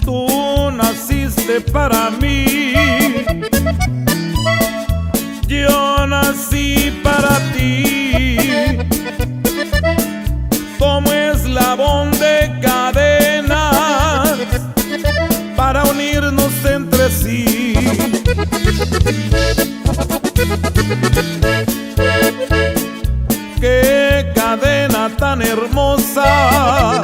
Tú naciste para mí, yo nací para ti, como eslabón de cadenas para unirnos entre sí. Qué cadena tan hermosa